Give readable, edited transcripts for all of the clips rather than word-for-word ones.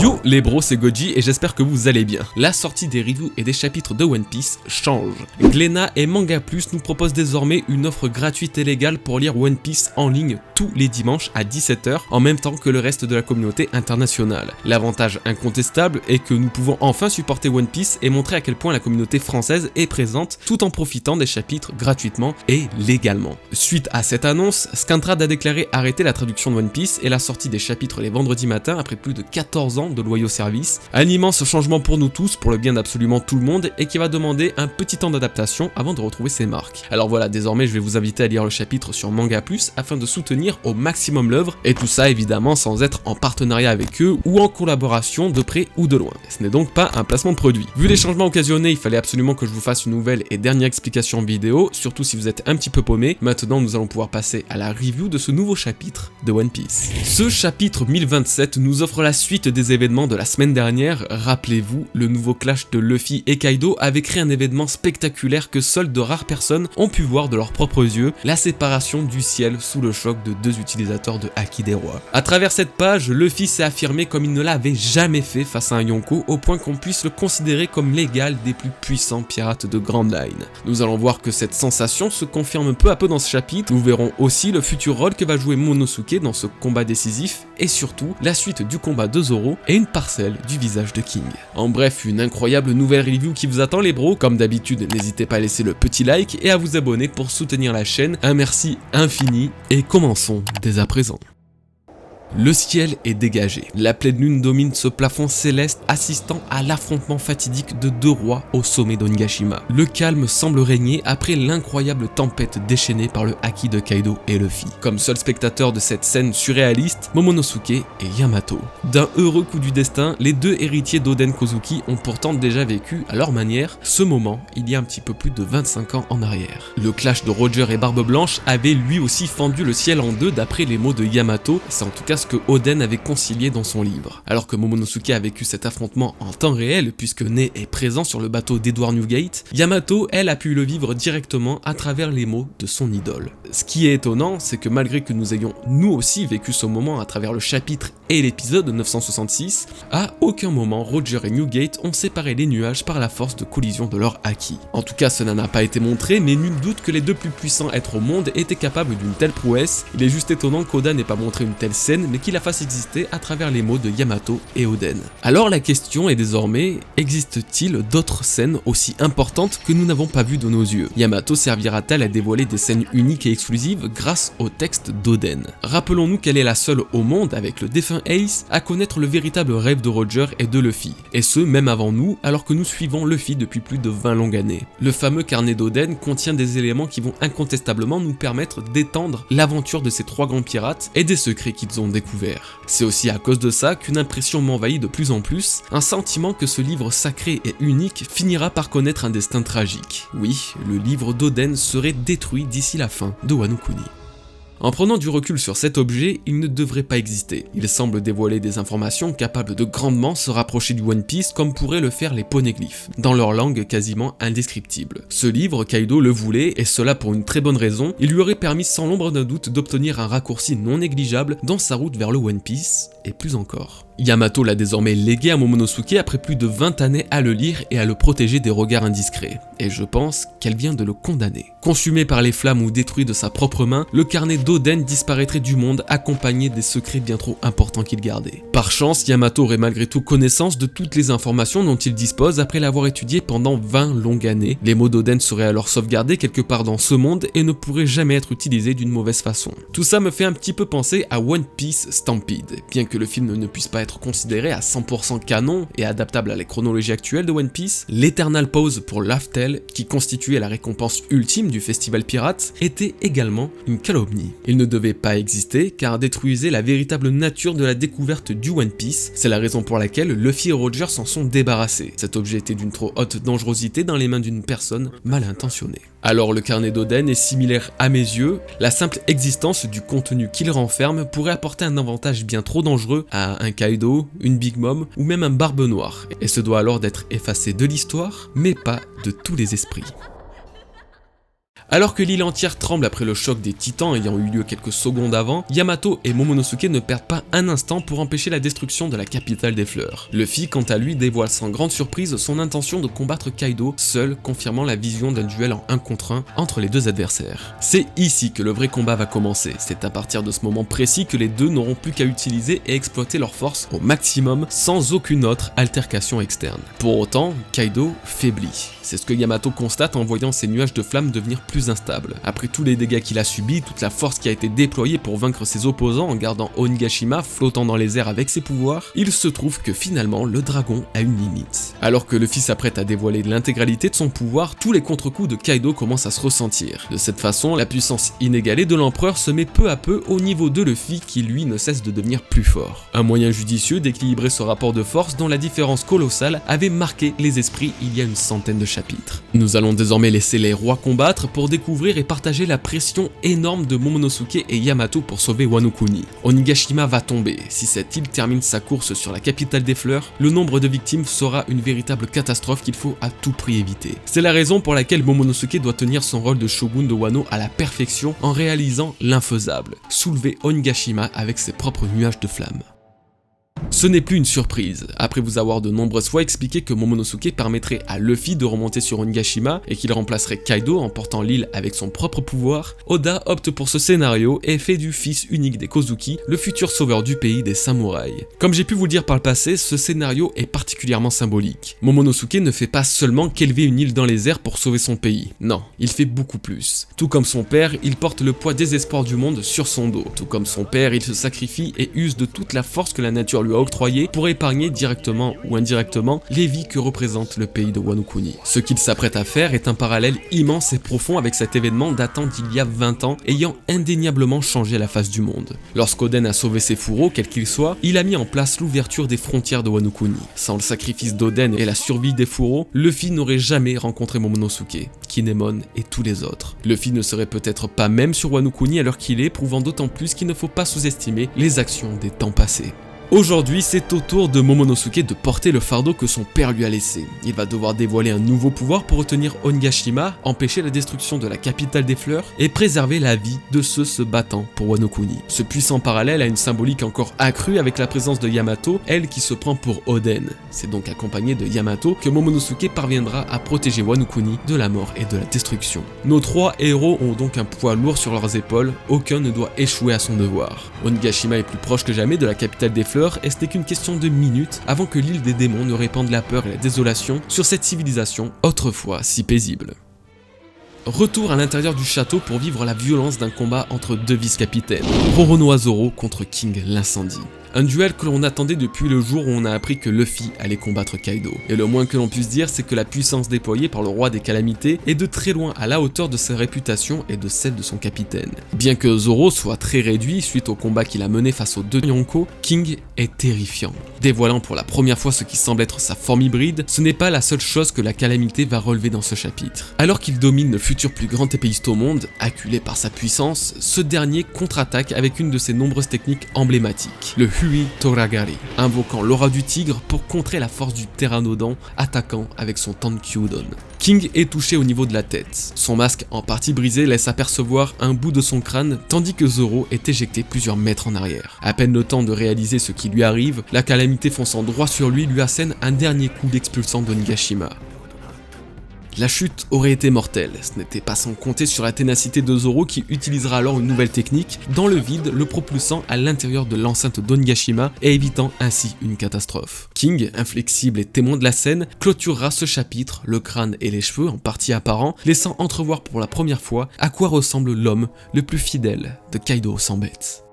Yo les bros, c'est Goji et j'espère que vous allez bien. La sortie des reviews et des chapitres de One Piece change. Glénat et Manga Plus nous proposent désormais une offre gratuite et légale pour lire One Piece en ligne tous les dimanches à 17 h en même temps que le reste de la communauté internationale. L'avantage incontestable est que nous pouvons enfin supporter One Piece et montrer à quel point la communauté française est présente tout en profitant des chapitres gratuitement et légalement. Suite à cette annonce, Scantrad a déclaré arrêter la traduction de One Piece et la sortie des chapitres les vendredis matins après plus de 14 ans de loyaux services. Un immense changement pour nous tous, pour le bien d'absolument tout le monde et qui va demander un petit temps d'adaptation avant de retrouver ses marques. Alors voilà, désormais je vais vous inviter à lire le chapitre sur Manga Plus afin de soutenir au maximum l'œuvre et tout ça évidemment sans être en partenariat avec eux ou en collaboration de près ou de loin. Ce n'est donc pas un placement de produit. Vu les changements occasionnés, il fallait absolument que je vous fasse une nouvelle et dernière explication vidéo, surtout si vous êtes un petit peu paumé. Maintenant nous allons pouvoir passer à la review de ce nouveau chapitre de One Piece. Ce chapitre 1027 nous offre la suite des événements de la semaine dernière. Rappelez-vous, le nouveau clash de Luffy et Kaido avait créé un événement spectaculaire que seules de rares personnes ont pu voir de leurs propres yeux, la séparation du ciel sous le choc de deux utilisateurs de Haki des Rois. À travers cette page, Luffy s'est affirmé comme il ne l'avait jamais fait face à un Yonko, au point qu'on puisse le considérer comme l'égal des plus puissants pirates de Grand Line. Nous allons voir que cette sensation se confirme peu à peu dans ce chapitre. Nous verrons aussi le futur rôle que va jouer Momonosuke dans ce combat décisif et surtout la suite du combat de Zoro et une parcelle du visage de King. En bref, une incroyable nouvelle review qui vous attend les bros. Comme d'habitude, n'hésitez pas à laisser le petit like et à vous abonner pour soutenir la chaîne. Un merci infini et commençons dès à présent. Le ciel est dégagé, la pleine lune domine ce plafond céleste assistant à l'affrontement fatidique de deux rois au sommet d'Onigashima. Le calme semble régner après l'incroyable tempête déchaînée par le Haki de Kaido et Luffy. Comme seul spectateur de cette scène surréaliste, Momonosuke et Yamato. D'un heureux coup du destin, les deux héritiers d'Oden Kozuki ont pourtant déjà vécu à leur manière ce moment il y a un petit peu plus de 25 ans en arrière. Le clash de Roger et Barbe Blanche avait lui aussi fendu le ciel en deux d'après les mots de Yamato, c'est en tout cas ce que Oden avait concilié dans son livre. Alors que Momonosuke a vécu cet affrontement en temps réel puisque Ney est présent sur le bateau d'Edward Newgate, Yamato, elle, a pu le vivre directement à travers les mots de son idole. Ce qui est étonnant, c'est que malgré que nous ayons nous aussi vécu ce moment à travers le chapitre et l'épisode 966, à aucun moment Roger et Newgate ont séparé les nuages par la force de collision de leur Haki. En tout cas, cela n'a pas été montré, mais nul doute que les deux plus puissants êtres au monde étaient capables d'une telle prouesse. Il est juste étonnant qu'Oda n'ait pas montré une telle scène, mais qu'il la fasse exister à travers les mots de Yamato et Oden. Alors la question est désormais, existe-t-il d'autres scènes aussi importantes que nous n'avons pas vues de nos yeux? Yamato servira-t-elle à dévoiler des scènes uniques et exclusives grâce au texte d'Oden? Rappelons-nous qu'elle est la seule au monde, avec le défunt Ace, à connaître le véritable rêve de Roger et de Luffy, et ce même avant nous, alors que nous suivons Luffy depuis plus de 20 longues années. Le fameux carnet d'Oden contient des éléments qui vont incontestablement nous permettre d'étendre l'aventure de ces trois grands pirates et des secrets qu'ils ont découverts. C'est aussi à cause de ça qu'une impression m'envahit de plus en plus, un sentiment que ce livre sacré et unique finira par connaître un destin tragique. Oui, le livre d'Oden serait détruit d'ici la fin de Wano Kuni. En prenant du recul sur cet objet, il ne devrait pas exister. Il semble dévoiler des informations capables de grandement se rapprocher du One Piece comme pourraient le faire les poneglyphes, dans leur langue quasiment indescriptible. Ce livre, Kaido le voulait, et cela pour une très bonne raison, il lui aurait permis sans l'ombre d'un doute d'obtenir un raccourci non négligeable dans sa route vers le One Piece, et plus encore. Yamato l'a désormais légué à Momonosuke après plus de 20 années à le lire et à le protéger des regards indiscrets, et je pense qu'elle vient de le condamner. Consumé par les flammes ou détruit de sa propre main, le carnet d'Oden disparaîtrait du monde accompagné des secrets bien trop importants qu'il gardait. Par chance, Yamato aurait malgré tout connaissance de toutes les informations dont il dispose après l'avoir étudié pendant 20 longues années. Les mots d'Oden seraient alors sauvegardés quelque part dans ce monde et ne pourraient jamais être utilisés d'une mauvaise façon. Tout ça me fait un petit peu penser à One Piece Stampede, bien que le film ne puisse pas être considéré à 100% canon et adaptable à la chronologie actuelle de One Piece, l'Eternal Pause pour Laugh Tale, qui constituait la récompense ultime du festival pirate, était également une calomnie. Il ne devait pas exister car détruisait la véritable nature de la découverte du One Piece, c'est la raison pour laquelle Luffy et Roger s'en sont débarrassés. Cet objet était d'une trop haute dangerosité dans les mains d'une personne mal intentionnée. Alors le carnet d'Oden est similaire à mes yeux, la simple existence du contenu qu'il renferme pourrait apporter un avantage bien trop dangereux à un Kaido, une Big Mom ou même un Barbe Noire, et se doit alors d'être effacé de l'histoire, mais pas de tous les esprits. Alors que l'île entière tremble après le choc des titans ayant eu lieu quelques secondes avant, Yamato et Momonosuke ne perdent pas un instant pour empêcher la destruction de la capitale des fleurs. Luffy, quant à lui, dévoile sans grande surprise son intention de combattre Kaido seul, confirmant la vision d'un duel en 1 contre 1 entre les deux adversaires. C'est ici que le vrai combat va commencer, c'est à partir de ce moment précis que les deux n'auront plus qu'à utiliser et exploiter leur force au maximum sans aucune autre altercation externe. Pour autant, Kaido faiblit. C'est ce que Yamato constate en voyant ces nuages de flammes devenir plus instables. Après tous les dégâts qu'il a subis, toute la force qui a été déployée pour vaincre ses opposants en gardant Onigashima flottant dans les airs avec ses pouvoirs, il se trouve que finalement le dragon a une limite. Alors que Luffy s'apprête à dévoiler l'intégralité de son pouvoir, tous les contre-coups de Kaido commencent à se ressentir. De cette façon, la puissance inégalée de l'empereur se met peu à peu au niveau de Luffy qui lui ne cesse de devenir plus fort. Un moyen judicieux d'équilibrer ce rapport de force dont la différence colossale avait marqué les esprits il y a une centaine de chapitres. Nous allons désormais laisser les rois combattre pour découvrir et partager la pression énorme de Momonosuke et Yamato pour sauver Wano Kuni. Onigashima va tomber. Si cette île termine sa course sur la capitale des fleurs, le nombre de victimes sera une véritable catastrophe qu'il faut à tout prix éviter. C'est la raison pour laquelle Momonosuke doit tenir son rôle de shogun de Wano à la perfection en réalisant l'infaisable, soulever Onigashima avec ses propres nuages de flammes. Ce n'est plus une surprise, après vous avoir de nombreuses fois expliqué que Momonosuke permettrait à Luffy de remonter sur Onigashima et qu'il remplacerait Kaido en portant l'île avec son propre pouvoir, Oda opte pour ce scénario et fait du fils unique des Kozuki le futur sauveur du pays des samouraïs. Comme j'ai pu vous le dire par le passé, ce scénario est particulièrement symbolique. Momonosuke ne fait pas seulement qu'élever une île dans les airs pour sauver son pays, non, il fait beaucoup plus. Tout comme son père, il porte le poids des espoirs du monde sur son dos. Tout comme son père, il se sacrifie et use de toute la force que la nature lui a octroyé pour épargner directement ou indirectement les vies que représente le pays de Wano Kuni. Ce qu'il s'apprête à faire est un parallèle immense et profond avec cet événement datant d'il y a 20 ans, ayant indéniablement changé la face du monde. Lorsqu'Oden a sauvé ses fourreaux, quels qu'ils soient, il a mis en place l'ouverture des frontières de Wano Kuni. Sans le sacrifice d'Oden et la survie des fourreaux, Luffy n'aurait jamais rencontré Momonosuke, Kinemon et tous les autres. Luffy ne serait peut-être pas même sur Wano Kuni à l'heure qu'il est, prouvant d'autant plus qu'il ne faut pas sous-estimer les actions des temps passés. Aujourd'hui, c'est au tour de Momonosuke de porter le fardeau que son père lui a laissé. Il va devoir dévoiler un nouveau pouvoir pour retenir Onigashima, empêcher la destruction de la capitale des fleurs et préserver la vie de ceux se battant pour Wano Kuni. Ce puissant parallèle a une symbolique encore accrue avec la présence de Yamato, elle qui se prend pour Oden. C'est donc accompagné de Yamato que Momonosuke parviendra à protéger Wano Kuni de la mort et de la destruction. Nos trois héros ont donc un poids lourd sur leurs épaules, aucun ne doit échouer à son devoir. Onigashima est plus proche que jamais de la capitale des fleurs et ce n'est qu'une question de minutes avant que l'île des démons ne répande la peur et la désolation sur cette civilisation autrefois si paisible. Retour à l'intérieur du château pour vivre la violence d'un combat entre deux vice-capitaines, Roronoa Zoro contre King l'Incendie. Un duel que l'on attendait depuis le jour où on a appris que Luffy allait combattre Kaido. Et le moins que l'on puisse dire, c'est que la puissance déployée par le roi des calamités est de très loin à la hauteur de sa réputation et de celle de son capitaine. Bien que Zoro soit très réduit suite au combat qu'il a mené face aux deux Yonko, King est terrifiant. Dévoilant pour la première fois ce qui semble être sa forme hybride, ce n'est pas la seule chose que la calamité va relever dans ce chapitre. Alors qu'il domine le futur plus grand épéiste au monde, acculé par sa puissance, ce dernier contre-attaque avec une de ses nombreuses techniques emblématiques, le Hui Toragari, invoquant l'aura du tigre pour contrer la force du Pteranodon, attaquant avec son Tankyudon. King est touché au niveau de la tête. Son masque en partie brisé laisse apercevoir un bout de son crâne, tandis que Zoro est éjecté plusieurs mètres en arrière. À peine le temps de réaliser ce qui lui arrive, la calamité fonçant droit sur lui assène un dernier coup d'expulsant d'Onigashima. La chute aurait été mortelle, ce n'était pas sans compter sur la ténacité de Zoro qui utilisera alors une nouvelle technique, dans le vide, le propulsant à l'intérieur de l'enceinte d'Onigashima et évitant ainsi une catastrophe. King, inflexible et témoin de la scène, clôturera ce chapitre, le crâne et les cheveux en partie apparents, laissant entrevoir pour la première fois à quoi ressemble l'homme le plus fidèle de Kaido sans bête.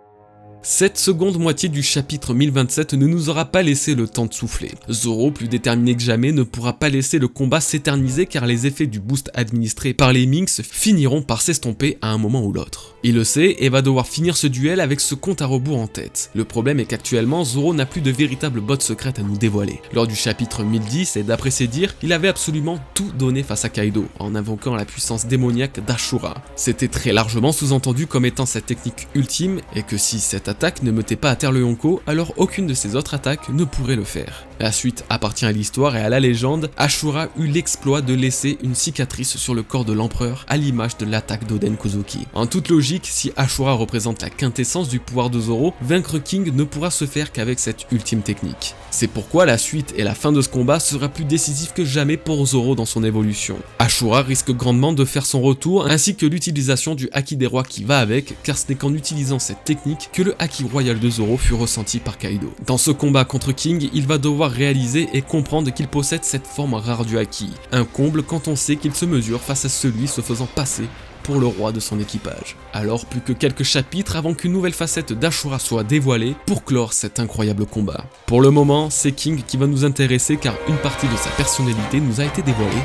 Cette seconde moitié du chapitre 1027 ne nous aura pas laissé le temps de souffler. Zoro, plus déterminé que jamais, ne pourra pas laisser le combat s'éterniser car les effets du boost administré par les Minx finiront par s'estomper à un moment ou l'autre. Il le sait et va devoir finir ce duel avec ce compte à rebours en tête. Le problème est qu'actuellement, Zoro n'a plus de véritable botte secrète à nous dévoiler. Lors du chapitre 1010, et d'après ses dires, il avait absolument tout donné face à Kaido, en invoquant la puissance démoniaque d'Ashura. C'était très largement sous-entendu comme étant sa technique ultime et que si cette attaque ne mettait pas à terre le Yonko, alors aucune de ses autres attaques ne pourrait le faire. La suite appartient à l'histoire et à la légende. Ashura eut l'exploit de laisser une cicatrice sur le corps de l'empereur à l'image de l'attaque d'Oden Kozuki. En toute logique, si Ashura représente la quintessence du pouvoir de Zoro, vaincre King ne pourra se faire qu'avec cette ultime technique. C'est pourquoi la suite et la fin de ce combat sera plus décisif que jamais pour Zoro dans son évolution. Ashura risque grandement de faire son retour ainsi que l'utilisation du Haki des rois qui va avec, car ce n'est qu'en utilisant cette technique que le Haki royal de Zoro fut ressenti par Kaido. Dans ce combat contre King, il va devoir réaliser et comprendre qu'il possède cette forme rare du Haki, un comble quand on sait qu'il se mesure face à celui se faisant passer pour le roi de son équipage. Alors plus que quelques chapitres avant qu'une nouvelle facette d'Ashura soit dévoilée pour clore cet incroyable combat. Pour le moment, c'est King qui va nous intéresser car une partie de sa personnalité nous a été dévoilée,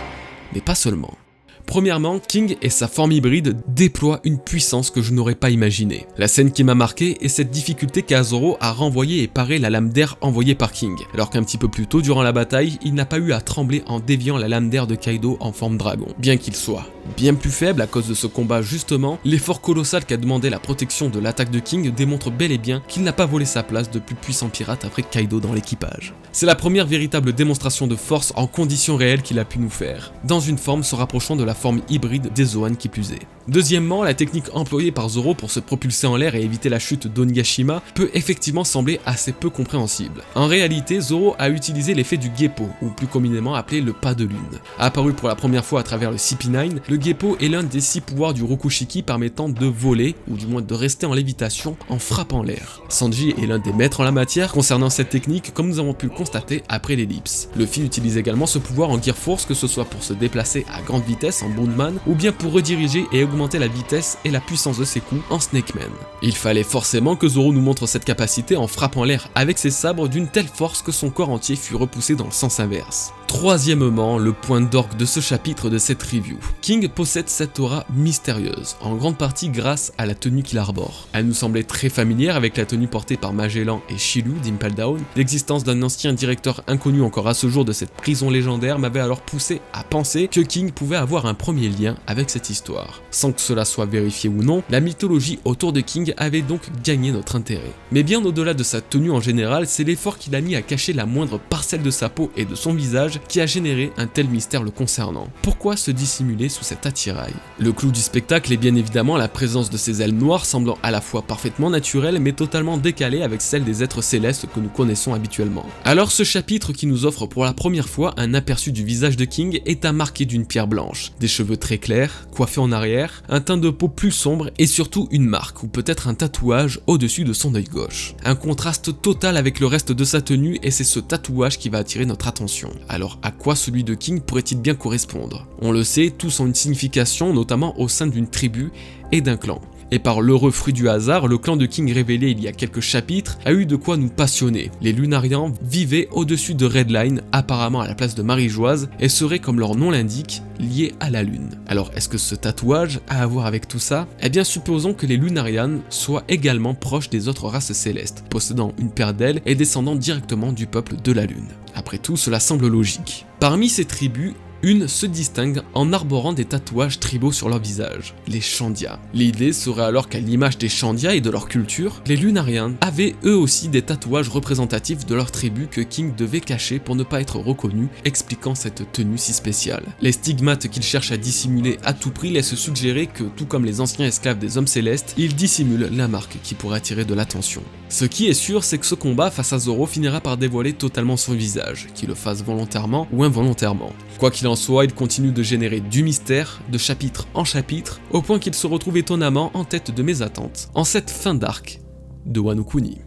mais pas seulement. Premièrement, King et sa forme hybride déploient une puissance que je n'aurais pas imaginée. La scène qui m'a marqué est cette difficulté qu'a Zoro à renvoyer et parer la lame d'air envoyée par King, alors qu'un petit peu plus tôt durant la bataille, il n'a pas eu à trembler en déviant la lame d'air de Kaido en forme dragon. Bien qu'il soit bien plus faible à cause de ce combat justement, l'effort colossal qu'a demandé la protection de l'attaque de King démontre bel et bien qu'il n'a pas volé sa place de plus puissant pirate après Kaido dans l'équipage. C'est la première véritable démonstration de force en conditions réelles qu'il a pu nous faire, dans une forme se rapprochant de la forme hybride des Zoan qui plus est. Deuxièmement, la technique employée par Zoro pour se propulser en l'air et éviter la chute d'Onigashima peut effectivement sembler assez peu compréhensible. En réalité, Zoro a utilisé l'effet du Geppo, ou plus communément appelé le pas de lune. Apparu pour la première fois à travers le CP9, le Geppo est l'un des 6 pouvoirs du Rokushiki permettant de voler, ou du moins de rester en lévitation en frappant l'air. Sanji est l'un des maîtres en la matière concernant cette technique comme nous avons pu le constater après l'ellipse. Luffy utilise également ce pouvoir en Gear Force, que ce soit pour se déplacer à grande vitesse en Bondman, ou bien pour rediriger et augmenter la vitesse et la puissance de ses coups en Snakeman. Il fallait forcément que Zoro nous montre cette capacité en frappant l'air avec ses sabres d'une telle force que son corps entier fut repoussé dans le sens inverse. Troisièmement, le point d'orgue de ce chapitre de cette review. King possède cette aura mystérieuse, en grande partie grâce à la tenue qu'il arbore. Elle nous semblait très familière avec la tenue portée par Magellan et Shilu d'Impel Down. L'existence d'un ancien directeur inconnu encore à ce jour de cette prison légendaire m'avait alors poussé à penser que King pouvait avoir un premier lien avec cette histoire. Sans que cela soit vérifié ou non, la mythologie autour de King avait donc gagné notre intérêt. Mais bien au-delà de sa tenue en général, c'est l'effort qu'il a mis à cacher la moindre parcelle de sa peau et de son visage qui a généré un tel mystère le concernant. Pourquoi se dissimuler sous cet attirail? Le clou du spectacle est bien évidemment la présence de ces ailes noires semblant à la fois parfaitement naturelles mais totalement décalées avec celles des êtres célestes que nous connaissons habituellement. Alors ce chapitre qui nous offre pour la première fois un aperçu du visage de King est à marquer d'une pierre blanche, des cheveux très clairs, coiffés en arrière, un teint de peau plus sombre et surtout une marque ou peut-être un tatouage au-dessus de son œil gauche. Un contraste total avec le reste de sa tenue et c'est ce tatouage qui va attirer notre attention. Alors à quoi celui de King pourrait-il bien correspondre? On le sait, tous ont une signification, notamment au sein d'une tribu et d'un clan. Et par l'heureux fruit du hasard, le clan de King révélé il y a quelques chapitres a eu de quoi nous passionner. Les Lunarians vivaient au-dessus de Redline, apparemment à la place de Marie-Joise, et seraient, comme leur nom l'indique, liés à la lune. Alors est-ce que ce tatouage a à voir avec tout ça? Eh bien supposons que les Lunarians soient également proches des autres races célestes, possédant une paire d'ailes et descendant directement du peuple de la lune. Après tout, cela semble logique. Parmi ces tribus, une se distingue en arborant des tatouages tribaux sur leur visage, les Chandia. L'idée serait alors qu'à l'image des Chandia et de leur culture, les Lunarians avaient eux aussi des tatouages représentatifs de leur tribu que King devait cacher pour ne pas être reconnu, expliquant cette tenue si spéciale. Les stigmates qu'il cherche à dissimuler à tout prix laissent suggérer que, tout comme les anciens esclaves des hommes célestes, il dissimule la marque qui pourrait attirer de l'attention. Ce qui est sûr, c'est que ce combat face à Zoro finira par dévoiler totalement son visage, qu'il le fasse volontairement ou involontairement. Quoi qu'il en soit, il continue de générer du mystère, de chapitre en chapitre, au point qu'il se retrouve étonnamment en tête de mes attentes, en cette fin d'arc de Wano Kuni.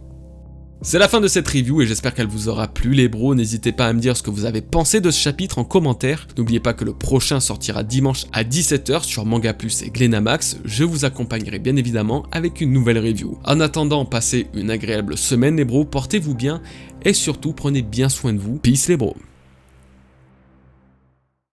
C'est la fin de cette review et j'espère qu'elle vous aura plu les bros, n'hésitez pas à me dire ce que vous avez pensé de ce chapitre en commentaire, n'oubliez pas que le prochain sortira dimanche à 17 h sur Manga Plus et Glénamax, je vous accompagnerai bien évidemment avec une nouvelle review. En attendant, passez une agréable semaine les bros, portez-vous bien et surtout prenez bien soin de vous, peace les bros.